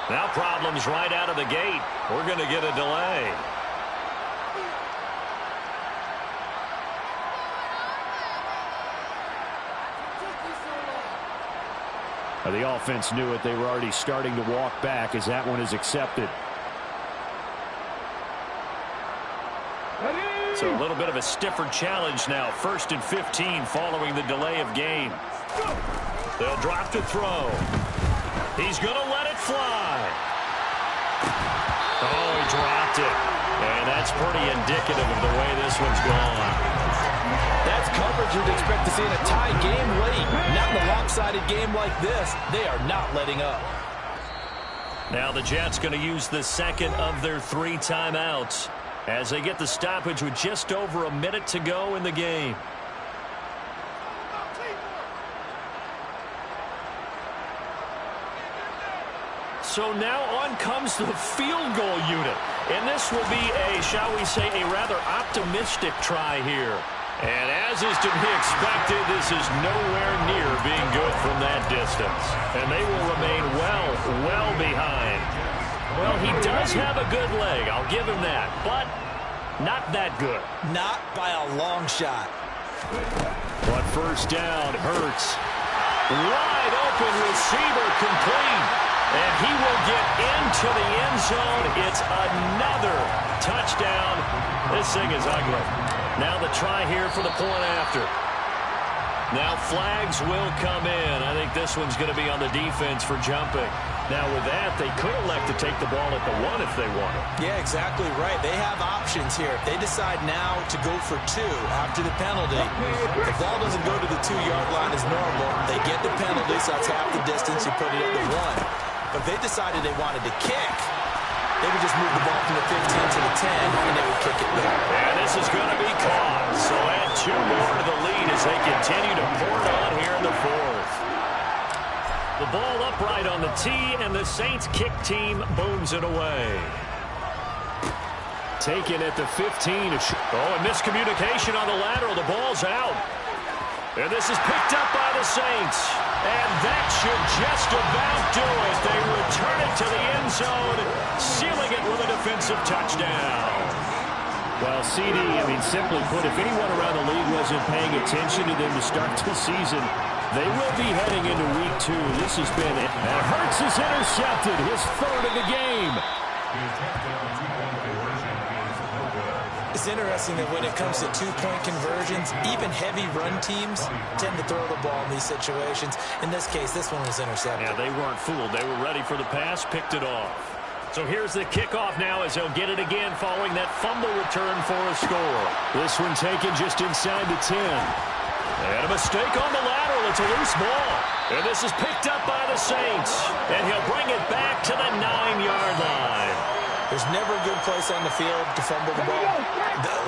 Now problems right out of the gate. We're going to get a delay. The offense knew it. They were already starting to walk back as that one is accepted. So a little bit of a stiffer challenge now. 1st and 15 following the delay of game. They'll drop to throw. He's going to let it fly. Oh, he dropped it. And that's pretty indicative of the way this one's gone. That's coverage you'd expect to see in a tie game late. Not in a lopsided game like this. They are not letting up. Now the Jets going to use the second of their 3 timeouts as they get the stoppage with just over a minute to go in the game. So now on comes the field goal unit. And this will be a, shall we say, a rather optimistic try here. And as is to be expected, this is nowhere near being good from that distance. And they will remain well behind. Well, he does have a good leg, I'll give him that, but not that good. Not by a long shot. But first down, Hurts. Wide open receiver complete. And he will get into the end zone. It's another touchdown. This thing is ugly. Now the try here for the point after. Now flags will come in. I think this one's going to be on the defense for jumping. Now with that, they could elect to take the ball at the 1 if they wanted. Yeah, exactly right. They have options here. If they decide now to go for 2 after the penalty, the ball doesn't go to the 2-yard line as normal. They get the penalty, so that's half the distance. You put it at the 1. But if they decided they wanted to kick, they would just move the ball from the 15 to the 10, and they would kick it back. And this is going to be caught. So add 2 more to the lead as they continue to pour it on here in the 4th. The ball upright on the tee, and the Saints kick team booms it away. Taken at the 15. Oh, and miscommunication on the lateral. The ball's out. And this is picked up by the Saints. And that should just about do it. They return it to the end zone, sealing it with a defensive touchdown. Well, CD, simply put, if anyone around the league wasn't paying attention to them to start the season, they will be heading into week 2. This has been it. And Hurts is intercepted, his 3rd of the game. It's interesting that when it comes to 2-point conversions, even heavy run teams tend to throw the ball in these situations. In this case, this one was intercepted. Yeah, they weren't fooled. They were ready for the pass, picked it off. So here's the kickoff now as they'll get it again following that fumble return for a score. This one taken just inside the 10. And a mistake on the lateral. It's a loose ball. And this is picked up by the Saints. And he'll bring it back to the 9-yard line. There's never a good place on the field to fumble the ball.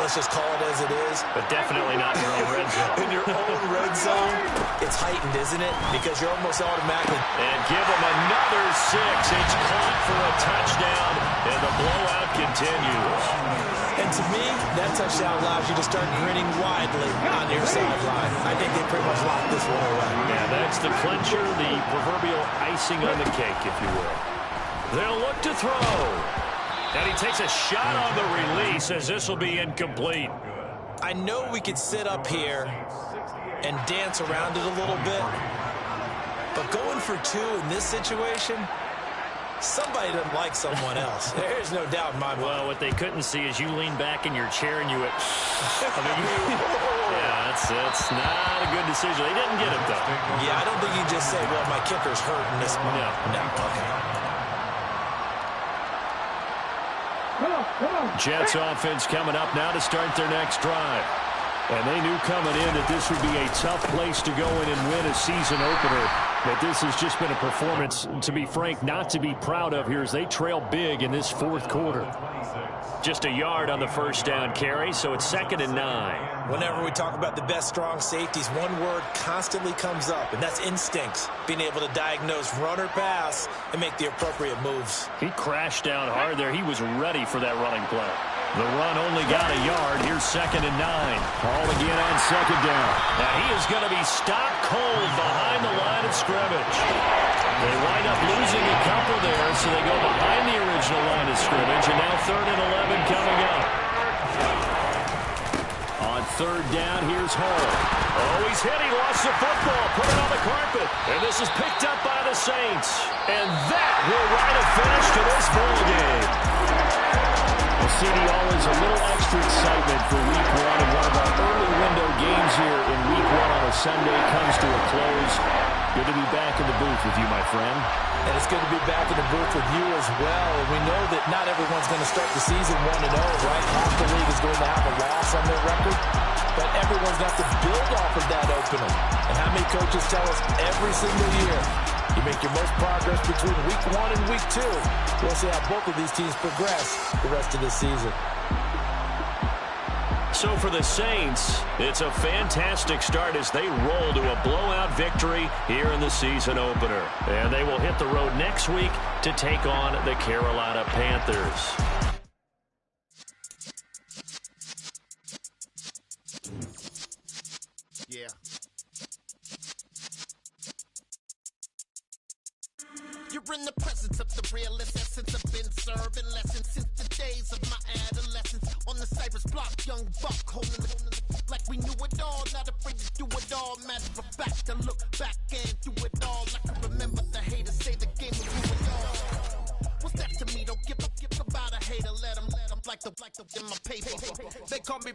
Let's just call it as it is. But definitely not in your own red zone. In your own red zone, it's heightened, isn't it? Because you're almost automatically. And give them another 6. It's caught for a touchdown, and the blowout continues. And to me, that touchdown allows you to start grinning widely on your sideline. I think they pretty much locked this one away. Yeah, that's the clincher, the proverbial icing on the cake, if you will. They'll look to throw. And he takes a shot on the release as this will be incomplete. I know we could sit up here and dance around it a little bit, but going for 2 in this situation, somebody doesn't like someone else. There's no doubt in my mind. Well, what they couldn't see is you lean back in your chair and you went, yeah, that's not a good decision. They didn't get it, though. Yeah, I don't think you just say, well, my kicker's hurting this. No, okay. Jets offense coming up now to start their next drive. And they knew coming in that this would be a tough place to go in and win a season opener. But this has just been a performance, to be frank, not to be proud of here as they trail big in this 4th quarter. Just a yard on the first down carry, so it's 2nd and 9. Whenever we talk about the best strong safeties, one word constantly comes up, and that's instincts. Being able to diagnose run or pass and make the appropriate moves. He crashed down hard there. He was ready for that running play. The run only got a yard. Here's 2nd and 9. Ball again on 2nd down. Now he is going to be stopped cold behind the line of scrimmage. They wind up losing a couple there, so they go behind the original line of scrimmage, and now 3rd and 11 coming up. On 3rd down, here's Hall. Oh, he's hit. He lost the football. Put it on the carpet. And this is picked up by the Saints. And that will write a finish to this ball game. Well, CD, always a little extra excitement for Week 1, and one of our early window games here in Week 1 on a Sunday comes to a close. Good to be back in the booth with you, my friend. And it's good to be back in the booth with you as well. And we know that not everyone's going to start the season 1-0, right? Half the league is going to have a loss on their record. But everyone's going to have to build off of that opener. And how many coaches tell us every single year, you make your most progress between Week 1 and Week 2. We'll see how both of these teams progress the rest of this season. So for the Saints, it's a fantastic start as they roll to a blowout victory here in the season opener. And they will hit the road next week to take on the Carolina Panthers. Yeah. You're in the presence of the realest essence. I've been serving lessons since the days of my adolescence. On the Cypress block, young buck holding the like we knew it all. Not afraid to do it all. Matter of fact, I look back and do it all. I can remember the haters say the game will do it all. What's that to me? Don't give about a hater. Let them like the in my paper. They call me